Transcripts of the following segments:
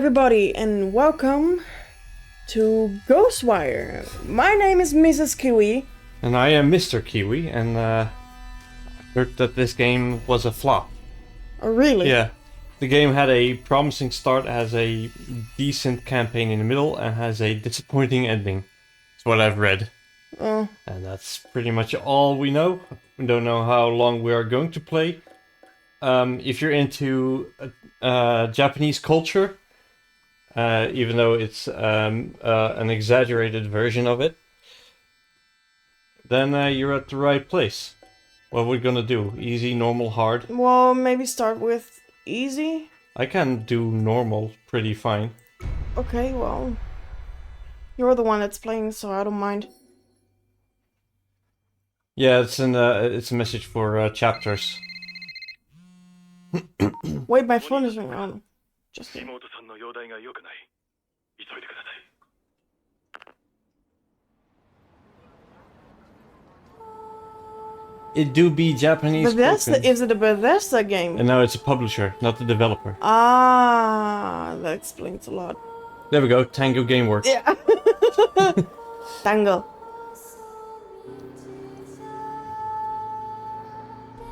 everybody, and welcome to Ghostwire. My name is Mrs. Kiwi. And I am Mr. Kiwi, and I heard that this game was a flop. Oh, really? Yeah. The game had a promising start, has a decent campaign in the middle, and has a disappointing ending. That's what I've read. Oh. And that's pretty much all we know. We don't know how long we are going to play. If you're into Japanese culture, even though it's an exaggerated version of it, then you're at the right place. What we're gonna do? Easy, normal, hard? Well, maybe start with easy? I can do normal pretty fine. Okay, well, you're the one that's playing, so I don't mind. Yeah, it's a message for chapters. Wait, my phone is ringing on. Just kidding. It do be Japanese. Bethesda? Is it a Bethesda game? And now it's a publisher, not the developer. Ah, that explains a lot. There we go, Tango Gameworks. Yeah. Tango.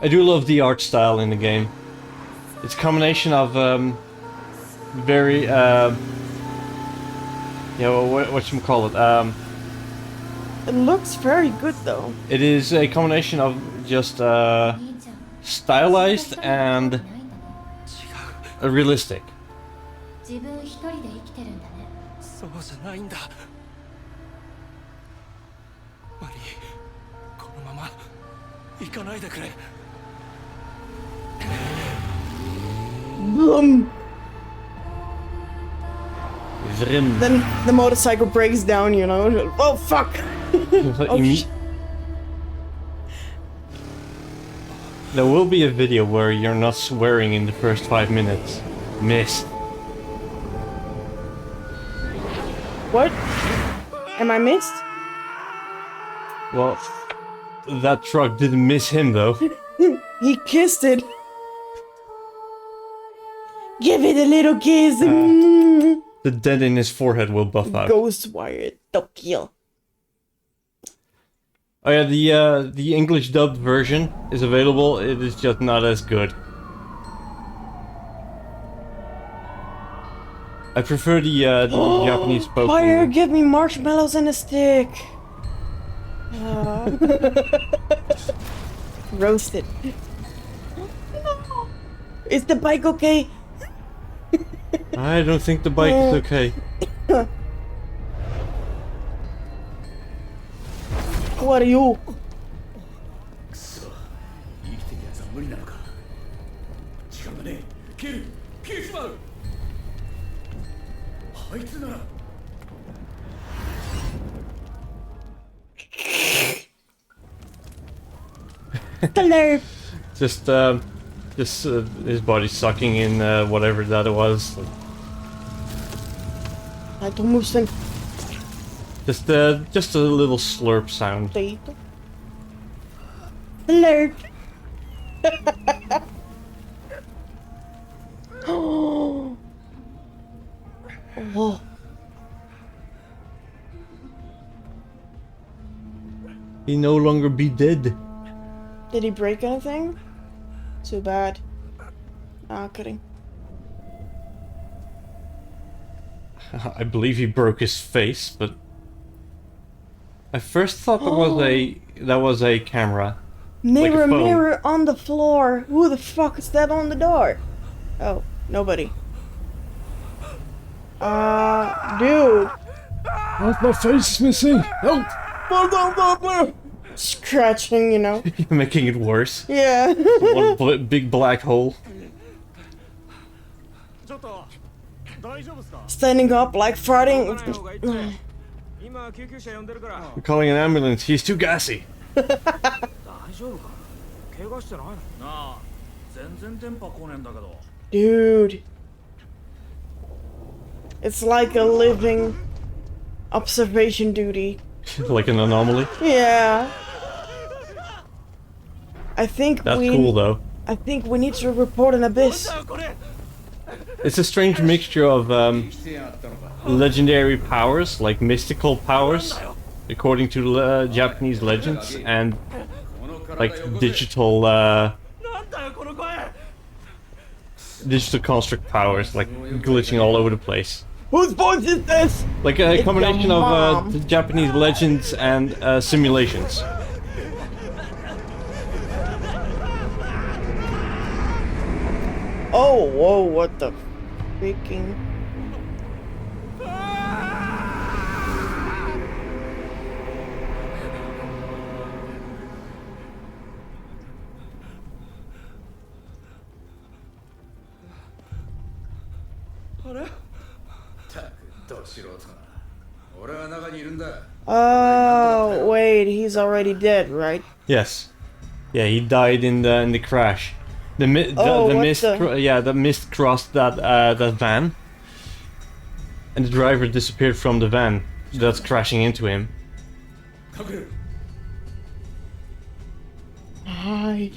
I do love the art style in the game. It's a combination of very whatchamacallit, It looks very good though. it is a combination of just stylized and realistic. Boom. Vrim. Then the motorcycle breaks down, you know. Oh fuck! There will be a video where you're not swearing in the first 5 minutes. Missed. What? Am I missed? Well, that truck didn't miss him though. He kissed it. Give it a little kiss. The dent in his forehead will buff out. Ghostwire Tokyo. Oh yeah, the English dubbed version is available. It is just not as good. I prefer the Japanese spoken. Fire, give me marshmallows and a stick. Roasted. Is the bike okay? I don't think the bike is okay. What are you? Hello. Just his body sucking in whatever that was. I don't move. Just a little slurp sound. Hello. Oh. Oh. He no longer be dead. Did he break anything? Too bad. Ah, kidding. I believe he broke his face, but I first thought that was a camera. Mirror, like a phone. mirror on the floor. Who the fuck is that on the door? Oh, nobody. Dude. What's my face missing? Help! Scratching, you know. You're making it worse. Yeah. One big black hole. Standing up like farting. We're calling an ambulance. He's too gassy. Dude. It's like a living observation duty. Like an anomaly. Yeah. I think That's cool though. I think we need to report an abyss. It's a strange mixture of legendary powers, like mystical powers, according to Japanese legends, and like digital construct powers, like glitching all over the place. Whose voice is this? Like a It's combination your of mom. the Japanese legends and simulations. Oh, whoa, what the freaking... Oh, wait, he's already dead, right? Yes. Yeah, he died in the crash. The mist crossed that van, and the driver disappeared from the van that's crashing into him. Hi.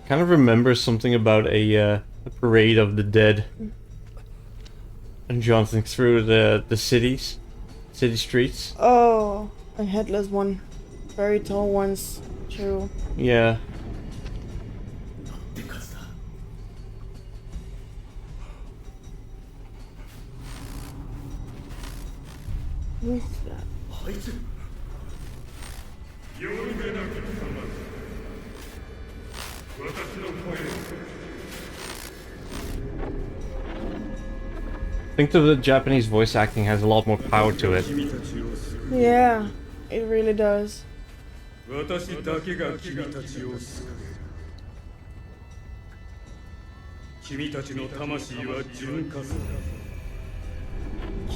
Kind of remember something about a parade of the dead, and jaunting through the city streets. Oh, a headless one. Very tall ones, true. Yeah. Who's that? I think that the Japanese voice acting has a lot more power to it. Yeah, it really does. 私だけが君たちを救う。君たちの魂は純化する。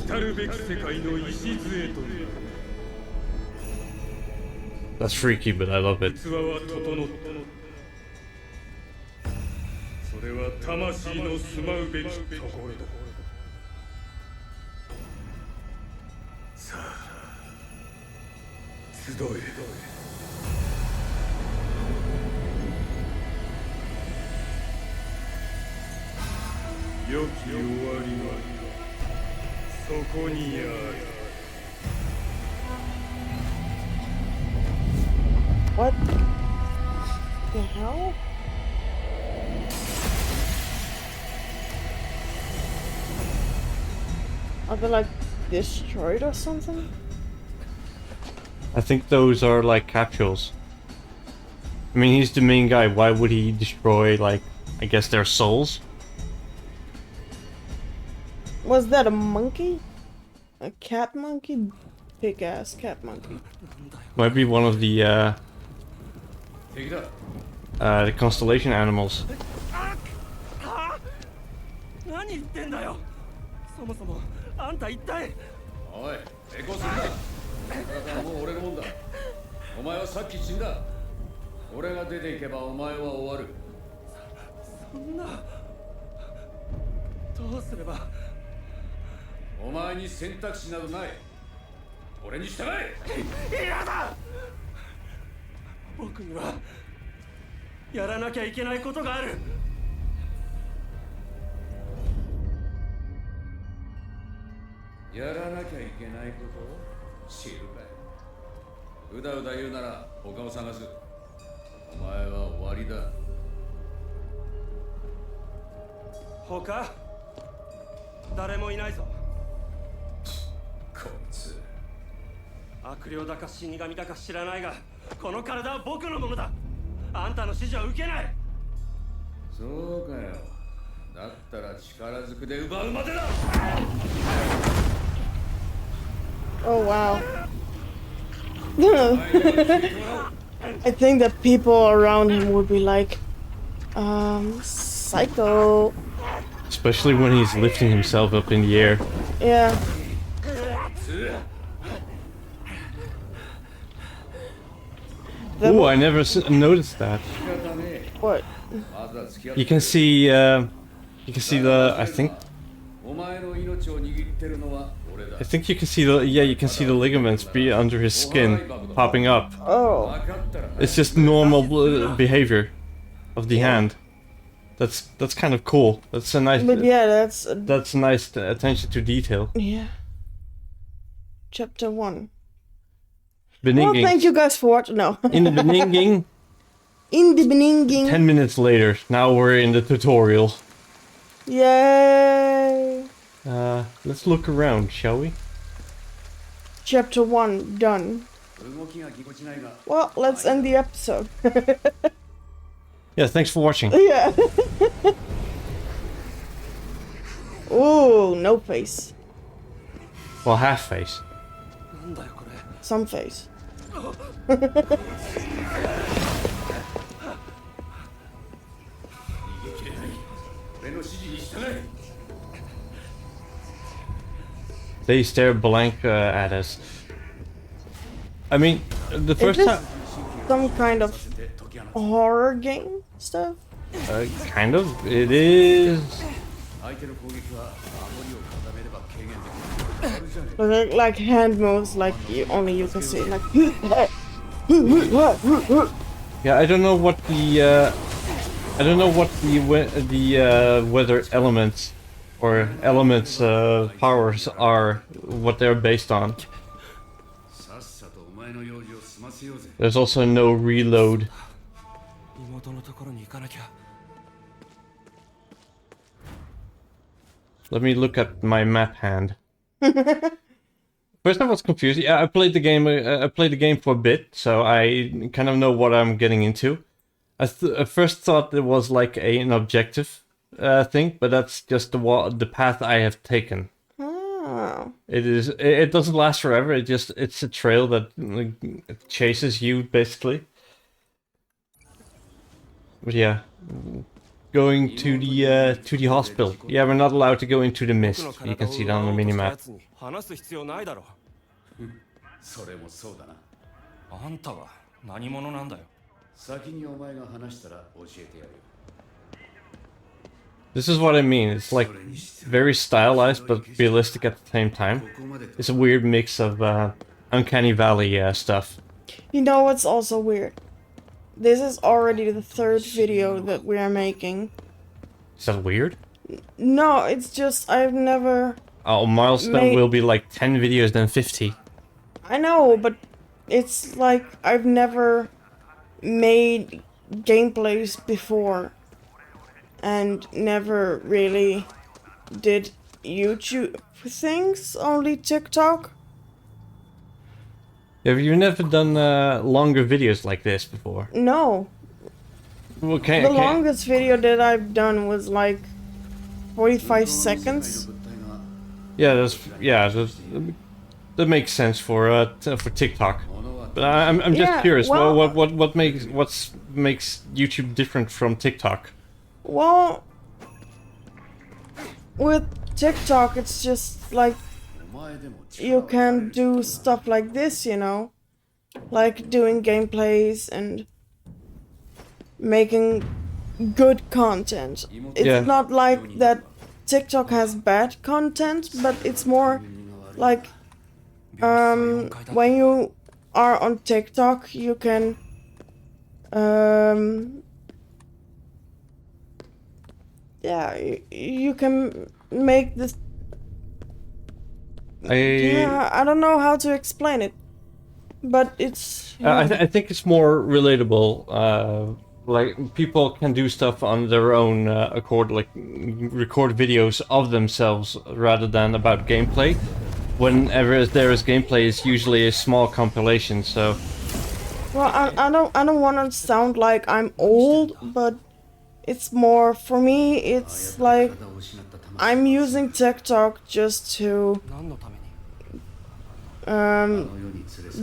来るべき世界の礎となる。 That's freaky, but I love it. 器は整った。それは魂の住まうべきところだ。さあ、集え。 良き終わりはそこにある。 What the hell? Are they like destroyed or something? I think those are like capsules. I mean, he's the main guy. Why would he destroy, like, I guess their souls? Was that a monkey? A cat monkey? Big ass cat monkey. Might be one of the constellation animals. 何言ってんだよ。そもそもあんた一体。おい、抵抗するな。体はもう俺のもんだ。お前はさっき死んだ。俺が出ていけばお前は終わる。そんな。どうすれば。お前に選択肢などない。俺に従え。嫌だ。僕にはやらなきゃいけないことがある。やらなきゃいけないことを知るかい。うだうだ言うなら他を探す。お前は終わりだ。他誰もいないぞ。こいつ悪霊だか死神だか知らないが、この体は僕のものだ。あんたの指示は受けない。そうかよ。だったら力ずくで奪うまでだ。 Oh wow. I think that people around him would be like, psycho. Especially when he's lifting himself up in the air. Yeah. Ooh, I never noticed that. What? You can see the, I think, I think you can see you can see the ligaments be under his skin popping up. Oh. It's just normal behavior of the hand. That's kind of cool. That's a nice. But yeah, that's nice attention to detail. Yeah. Chapter 1. Beninging. Well, thank you guys for watching. No. In the beninging. In the beninging. 10 minutes later, now we're in the tutorial. Yay! Let's look around, shall we? Chapter 1 done. Well, let's end the episode. Yeah, thanks for watching. Yeah. Ooh, no face. Well, half face. Some face. They stare blank at us. I mean, the first Is this time... some kind of horror game stuff? Kind of. It is... Like hand moves, like only you can see, like. Yeah, I don't know what the weather elements or elements powers are, what they're based on. There's also no reload. Let me look at my map hand. First I was confused. Yeah, I played the game. I played the game for a bit, so I kind of know what I'm getting into. I first thought it was like an objective thing, but that's just the path I have taken. Oh. It is. It doesn't last forever. It's a trail that chases you basically. But yeah, going to the hospital. Yeah, we're not allowed to go into the mist. You can see that on the minimap. それもそうだな。あんたは何者なんだよ。先にお前が話したら教えてやるよ。This is what I mean. It's like very stylized but realistic at the same time. It's a weird mix of Uncanny Valley stuff. You know what's also weird? This is already the 3rd video that we are making. Is that weird? No, it's just I've never... Oh, milestone will be like 10 videos, then 50. I know, but it's like I've never made gameplays before and never really did YouTube things, only TikTok. Have you never done longer videos like this before? No. Okay. The longest video that I've done was like 45 seconds. Yeah, that makes sense for TikTok. But I'm just curious. Well, what makes YouTube different from TikTok? Well, with TikTok, it's just like you can do stuff like this, you know, like doing gameplays and making good content. It's not like that TikTok has bad content, but it's more like when you are on TikTok, you can you can make this. I don't know how to explain it, but it's. I think it's more relatable. Like people can do stuff on their own accord, like record videos of themselves rather than about gameplay. Whenever there is gameplay, it's usually a small compilation. So. Well, I don't want to sound like I'm old, but it's more for me. It's like I'm using TikTok just to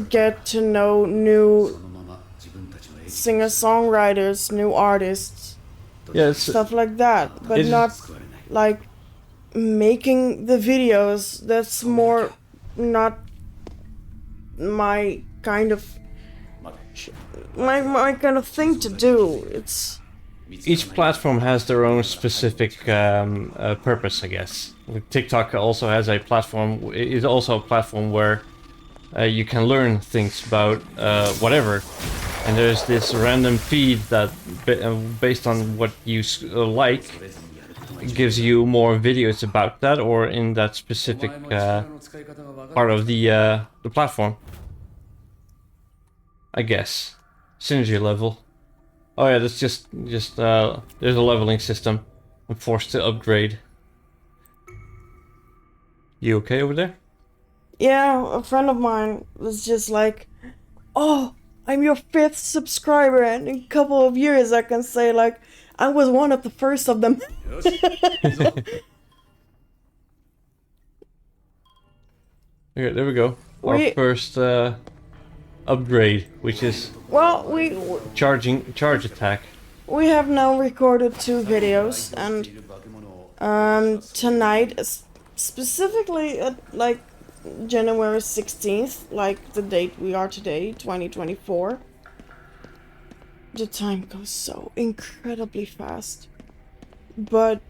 get to know new singer-songwriters, new artists, stuff like that, but not like making the videos. That's more not my kind of my kind of thing to do. It's each platform has their own specific purpose, I guess. Like TikTok also has a platform. Is also a platform where you can learn things about whatever. And there's this random feed that, based on what you like, gives you more videos about that or in that specific part of the platform. I guess. Synergy level. Oh yeah, that's just there's a leveling system. I'm forced to upgrade. You okay over there? Yeah, a friend of mine was just like, "Oh, I'm your 5th subscriber, and in a couple of years I can say like I was one of the first of them." Okay, there we go. Our first upgrade, which is charge attack. We have now recorded 2 videos, and tonight, specifically at like January 16th, like the date we are today, 2024. The time goes so incredibly fast. But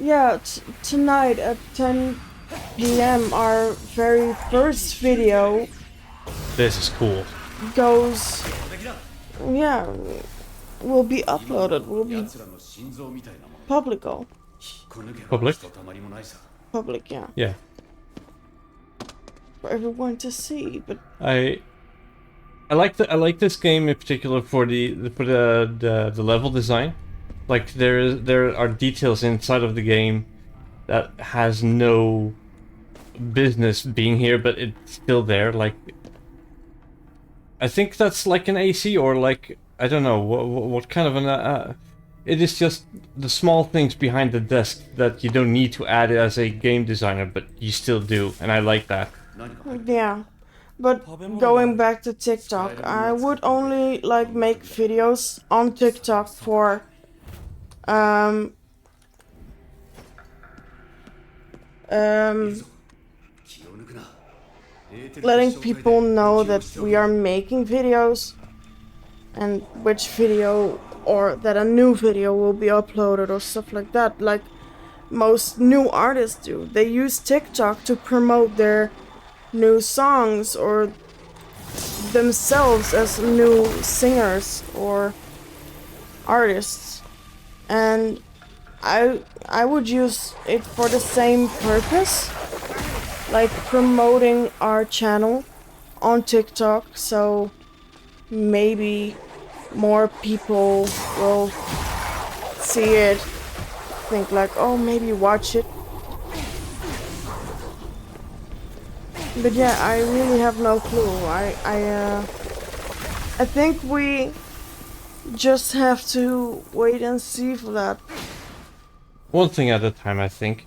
yeah, tonight at 10 p.m. our very first video This is cool. goes, yeah, will be uploaded, will be public, yeah. Yeah. For everyone to see, but I like this game in particular for the level design. Like there are details inside of the game that has no business being here, but it's still there. Like I think that's like an AC or like I don't know what kind of an. It is just the small things behind the desk that you don't need to add as a game designer, but you still do, and I like that. yeah. But going back to TikTok, I would only like make videos on TikTok for letting people know that we are making videos and which video or that a new video will be uploaded or stuff like that, like most new artists do. They use TikTok to promote their new songs or themselves as new singers or artists, and I would use it for the same purpose, like promoting our channel on TikTok, so maybe more people will see it, think like, oh, maybe watch it. But yeah, I really have no clue. I think we just have to wait and see for that. One thing at a time, I think.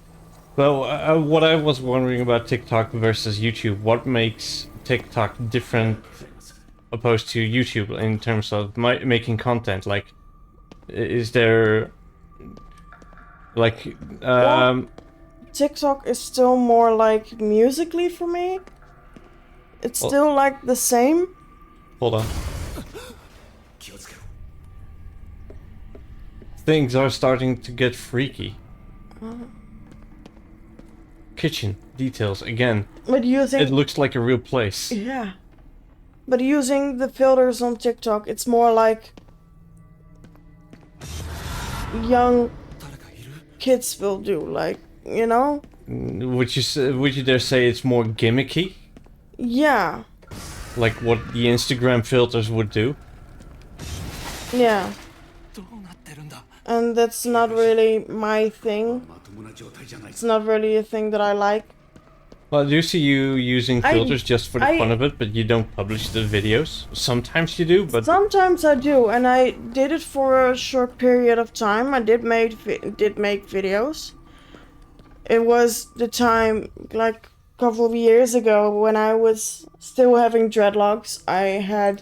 Well, what I was wondering about TikTok versus YouTube, what makes TikTok different opposed to YouTube in terms of making content? Like, is there like TikTok is still more like musically for me. It's still like the same. Hold on. Things are starting to get freaky. Kitchen details again. But using it looks like a real place. Yeah. But using the filters on TikTok, it's more like young kids will do, like, you know? Would you dare say it's more gimmicky? Yeah. Like what the Instagram filters would do? Yeah. And that's not really my thing. It's not really a thing that I like. Well, I do see you using filters just for the fun of it, but you don't publish the videos. Sometimes you do, but... Sometimes I do, and I did it for a short period of time. I did make videos. It was the time, like, a couple of years ago, when I was still having dreadlocks. I had,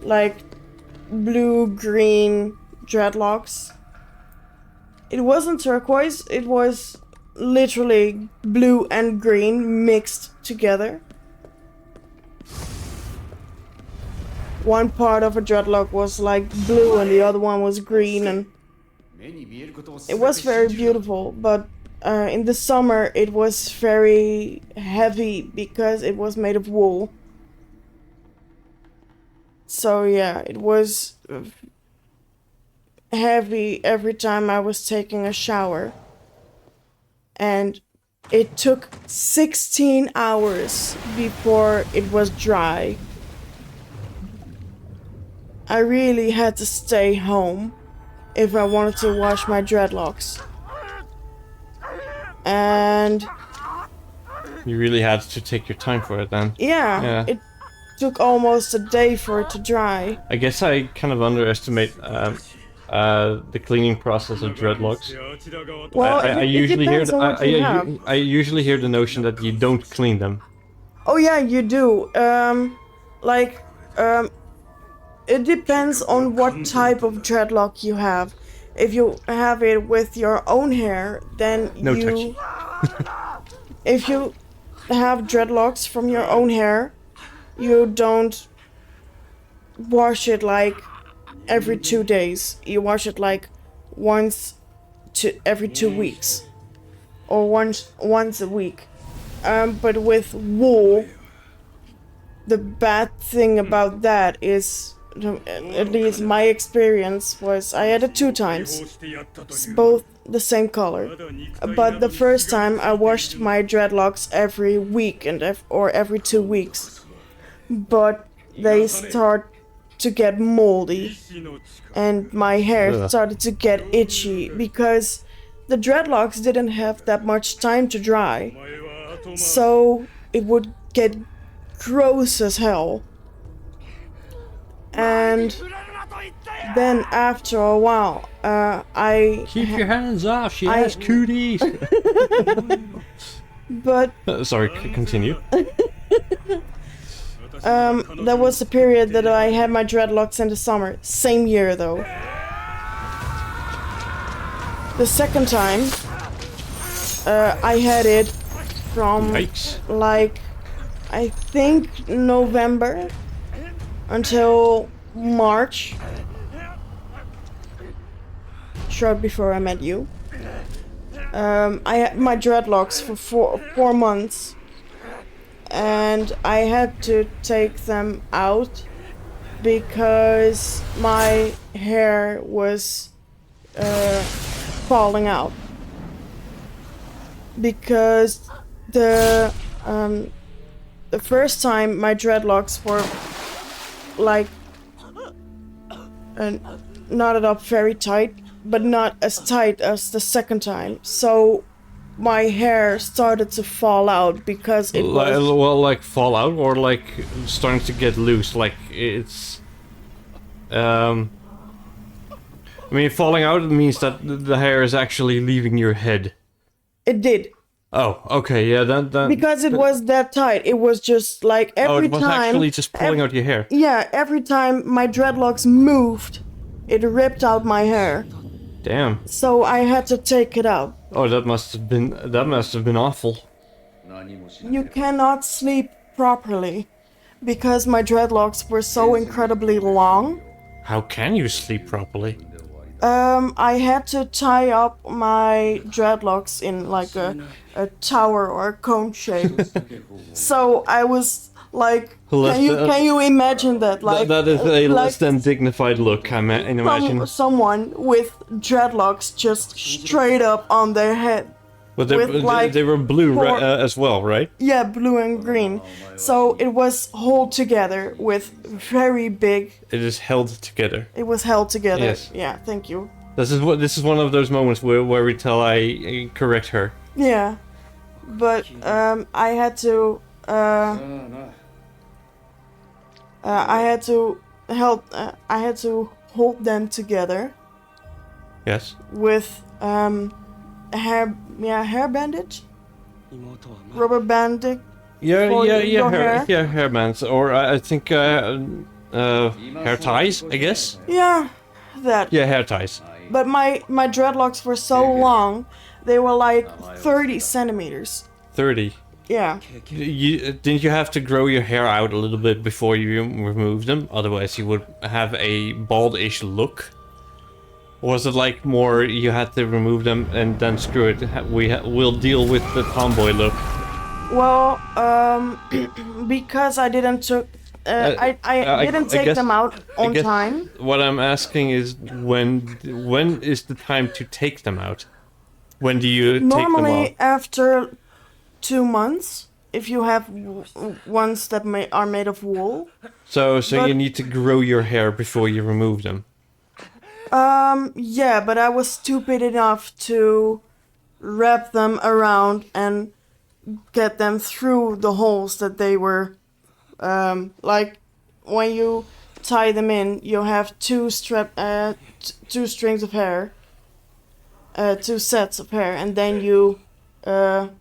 like, blue-green dreadlocks. It wasn't turquoise, it was literally blue and green mixed together. one part of a dreadlock was like blue and the other one was green, and it was very beautiful. But in the summer it was very heavy because it was made of wool. So yeah, it was heavy every time I was taking a shower. And it took 16 hours before it was dry. I really had to stay home if I wanted to wash my dreadlocks. And You really had to take your time for it then. yeah, it took almost a day for it to dry. I guess I kind of underestimate the cleaning process of dreadlocks. Well, I it usually hear depends on what you have. I usually hear the notion that you don't clean them. Oh yeah, you do. It depends on what type of dreadlock you have. If you have it with your own hair, then No touchy. If you have dreadlocks from your own hair, you don't wash it like every 2 days. You wash it like once to every 2 weeks, or once a week. But with wool, the bad thing about that is, at least my experience was, I had it 2 times. It's both the same color. But the first time I washed my dreadlocks every week or every 2 weeks. But they start to get moldy and my hair started to get itchy because the dreadlocks didn't have that much time to dry. So it would get gross as hell. And then after a while, I Keep your hands off, she has cooties! But Sorry, continue. there was a period that I had my dreadlocks in the summer. Same year though. The second time, I had it from Yikes. like, I think November until March. Short before I met you. I had my dreadlocks for 4 months. And I had to take them out because my hair was falling out. Because the first time my dreadlocks were like knotted up very tight, but not as tight as the second time. So my hair started to fall out because it was... Well, like fall out or like starting to get loose, like it's... I mean, falling out means that the hair is actually leaving your head. It did. Oh, okay, yeah, then... Because it was that tight. It was just like every time... Oh, it was actually just pulling out your hair. Yeah, every time my dreadlocks moved, it ripped out my hair. Damn. So I had to take it out. Oh, that must have been awful. You cannot sleep properly because my dreadlocks were so incredibly long. How can you sleep properly? I had to tie up my dreadlocks in like a tower or a cone shape. So I was like, can you imagine that? Like that is a less than dignified look, I imagine. Someone with dreadlocks just straight up on their head. But they were blue as well, right? Yeah, blue and green. So it was held together with very big... It is held together. It was held together. Yes. Yeah, thank you. This is one of those moments where we tell I correct her. Yeah, but I had to hold them together. Yes. With hair bandage, rubber bandage. Hair bands, or I think hair ties, I guess. Yeah, that. Yeah, hair ties. But my dreadlocks were so long, they were like 30 centimeters. 30. Yeah. Didn't you have to grow your hair out a little bit before you removed them? Otherwise, you would have a bald-ish look. Or was it like more you had to remove them and then screw it? We'll deal with the tomboy look. Well, because I didn't took, I didn't take them out on time. What I'm asking is when is the time to take them out? When do you take them out? Normally after 2 months, if you have ones that are made of wool. So you need to grow your hair before you remove them. Yeah, but I was stupid enough to wrap them around and get them through the holes that they were, like when you tie them in, you have two strings of hair, 2 sets of hair, and then you, how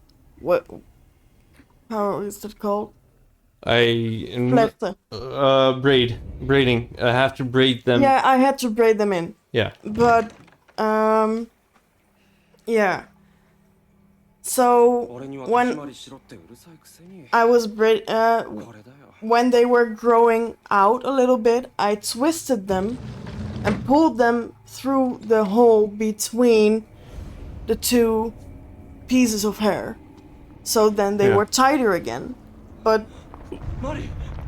is that called? Braiding. I have to braid them. Yeah, I had to braid them in. Yeah. But, yeah. So, when I was when they were growing out a little bit, I twisted them and pulled them through the hole between the 2 pieces of hair. So then they were tighter again. But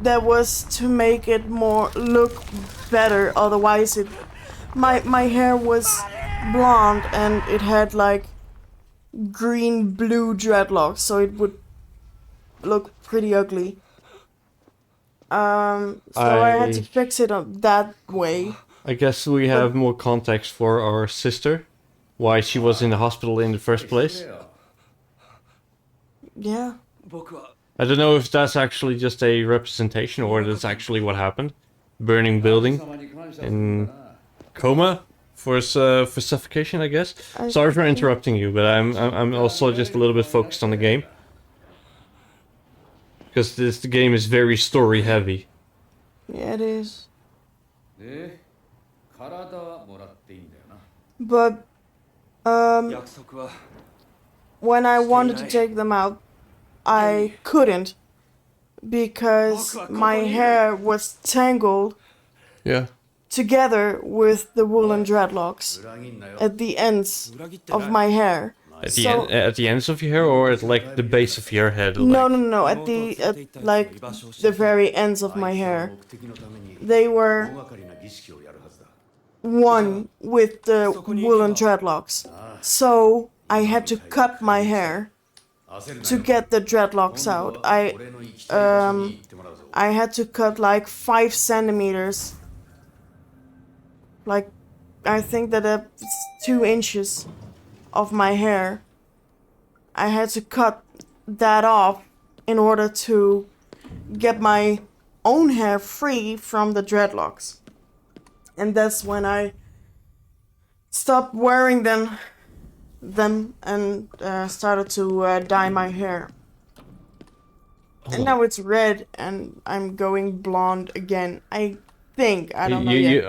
that was to make it look better, otherwise my hair was blonde and it had like green-blue dreadlocks, so it would look pretty ugly. So I had to fix it that way. I guess we have more context for our sister, why she was in the hospital in the first place. Yeah. I don't know if that's actually just a representation or that's actually what happened. Burning building in coma for suffocation, I guess. Sorry for interrupting you, but I'm also just a little bit focused on the game. Because the game is very story heavy. Yeah, it is. But when I wanted to take them out, I couldn't because my hair was tangled together with the woolen dreadlocks at the ends of my hair. At the ends of your hair or at like the base of your head? No, at like the very ends of my hair. They were one with the woolen dreadlocks. So I had to cut my hair to get the dreadlocks out. I had to cut like 5 centimeters. Like, I think that it's 2 inches of my hair. I had to cut that off in order to get my own hair free from the dreadlocks. And that's when I stopped wearing them and started to dye my hair. And now it's red and I'm going blonde again. I think. I don't know yet.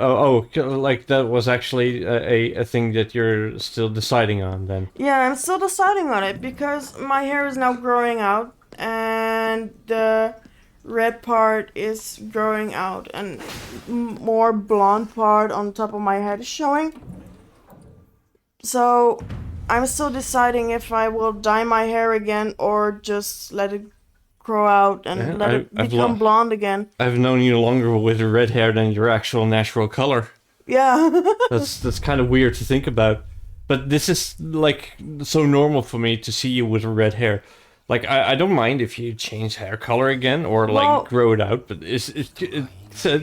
Like that was actually a thing that you're still deciding on then. Yeah, I'm still deciding on it because my hair is now growing out and the red part is growing out and more blonde part on top of my head is showing. So I'm still deciding if I will dye my hair again or just let it grow out and let it become blonde again. I've known you longer with red hair than your actual natural color. Yeah. That's kind of weird to think about. But this is like so normal for me to see you with red hair. Like I don't mind if you change hair color again or like grow it out, but it's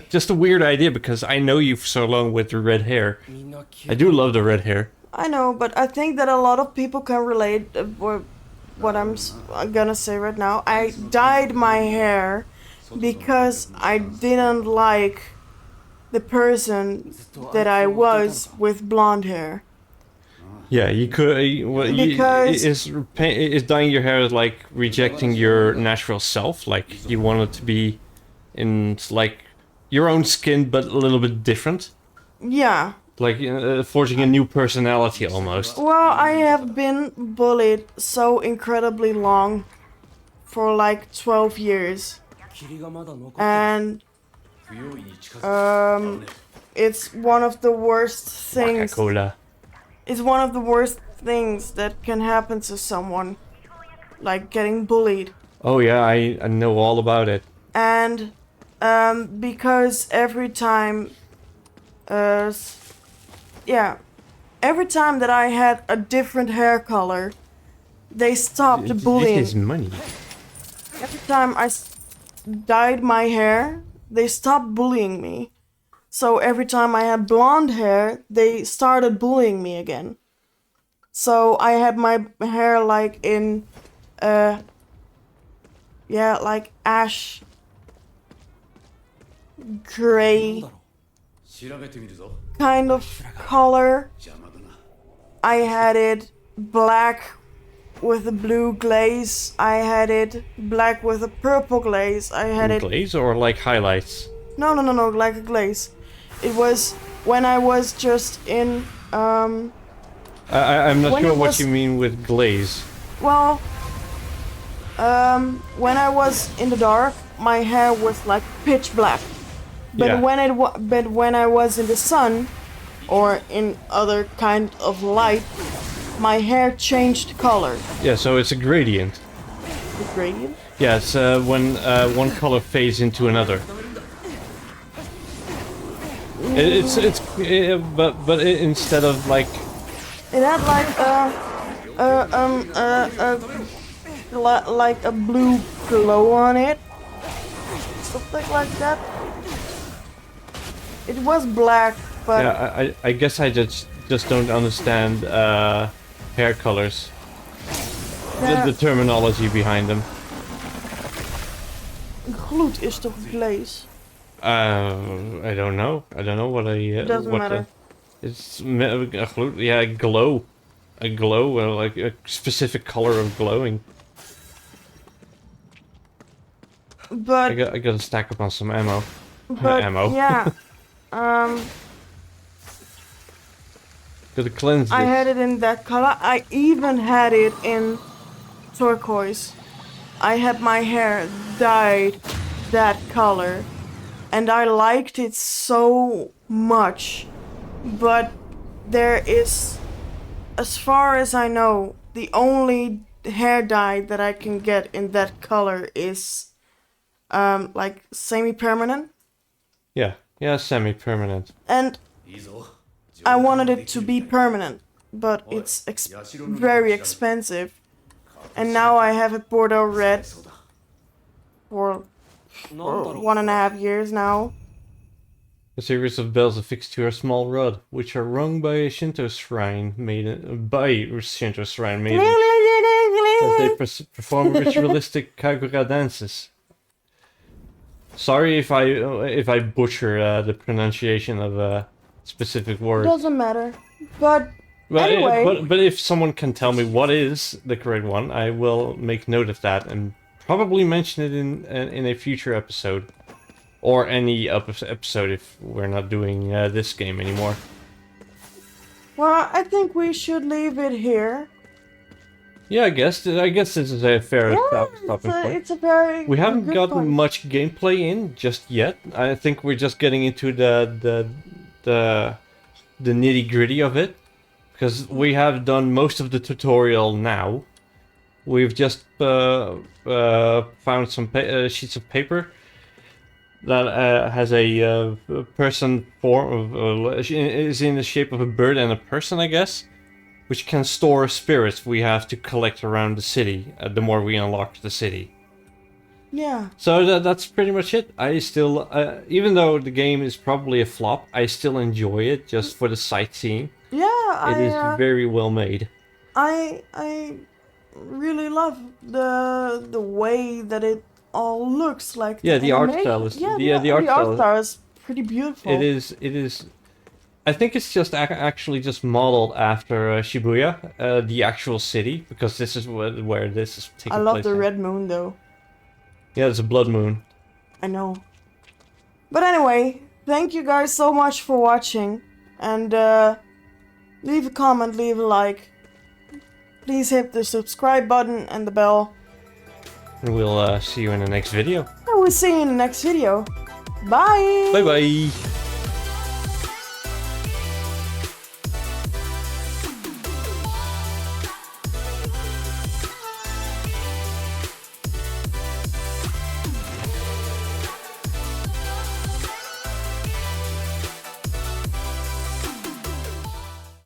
just a weird idea because I know you for so long with the red hair. I do love the red hair. I know, but I think that a lot of people can relate what I'm gonna say right now. I dyed my hair because I didn't like the person that I was with blonde hair. Yeah, you could. Is dyeing your hair like rejecting your natural self? Like you want it to be in like your own skin, but a little bit different. Yeah. Like forging a new personality almost. Well, I have been bullied so incredibly long for like 12 years. And it's one of the worst things. Coca-Cola. It's one of the worst things that can happen to someone. Like getting bullied. Oh yeah, I know all about it. And because every time every time that I had a different hair color, they stopped bullying. This is money. Every time I dyed my hair, they stopped bullying me. So every time I had blonde hair, they started bullying me again. So I had my hair like in like ash gray kind of color. I had it black with a blue glaze. I had it black with a purple glaze. I had it glaze or like highlights? No, like a glaze. It was when I was just in I'm not sure what you mean with glaze. Well, when I was in the dark, my hair was like pitch black. But Yeah. when I was in the sun or in other kind of light, my hair changed color. Yeah, so it's a gradient. The gradient? Yeah, it's when one color fades into another. But instead of like It had like a blue glow on it, something like that. It was black, but yeah, I guess I just don't understand hair colors. The terminology behind them. gloed is toch glaze? I don't know. I don't know what a Doesn't matter. It's a glow. Yeah, glow. A glow, like a specific color of glowing. But I got to stack up on some ammo. but ammo. yeah, Gotta cleanse I this. had it in that color. I even had it in turquoise. I had my hair dyed that color, and I liked it so much. But there is, as far as I know, the only hair dye that I can get in that color is like semi-permanent. Yeah, semi-permanent. And I wanted it to be permanent, but it's very expensive. And now I have it Bordeaux red for 1.5 years now. A series of bells affixed to a small rod, which are rung by a Shinto shrine maiden as they perform ritualistic kagura dances. Sorry if I butcher the pronunciation of a specific word. Doesn't matter. But anyway, but if someone can tell me what is the correct one, I will make note of that and probably mention it in a future episode, or any episode if we're not doing this game anymore. well, I think we should leave it here. Yeah, I guess this is a fair stopping point. It's a very We haven't good gotten point. much gameplay in just yet. I think we're just getting into the nitty gritty of it, because we have done most of the tutorial now. We've just found some sheets of paper that has a person form of is in the shape of a bird and a person, I guess, which can store spirits we have to collect around the city. The more we unlock the city. Yeah. So that's pretty much it. I still, even though the game is probably a flop, I still enjoy it just for the sightseeing. Yeah, It is very well made. I really love the way that it all looks like. Yeah, the art animation. style is Yeah, the art style. is pretty beautiful. It is. I think it's just actually just modeled after Shibuya, the actual city, because this is where this is taking place. I love the in. red moon though. Yeah, it's a blood moon. I know. But anyway, thank you guys so much for watching, and leave a comment, leave a like. Please hit the subscribe button and the bell. And we'll see you in the next video. I will see you in the next video. Bye! Bye bye!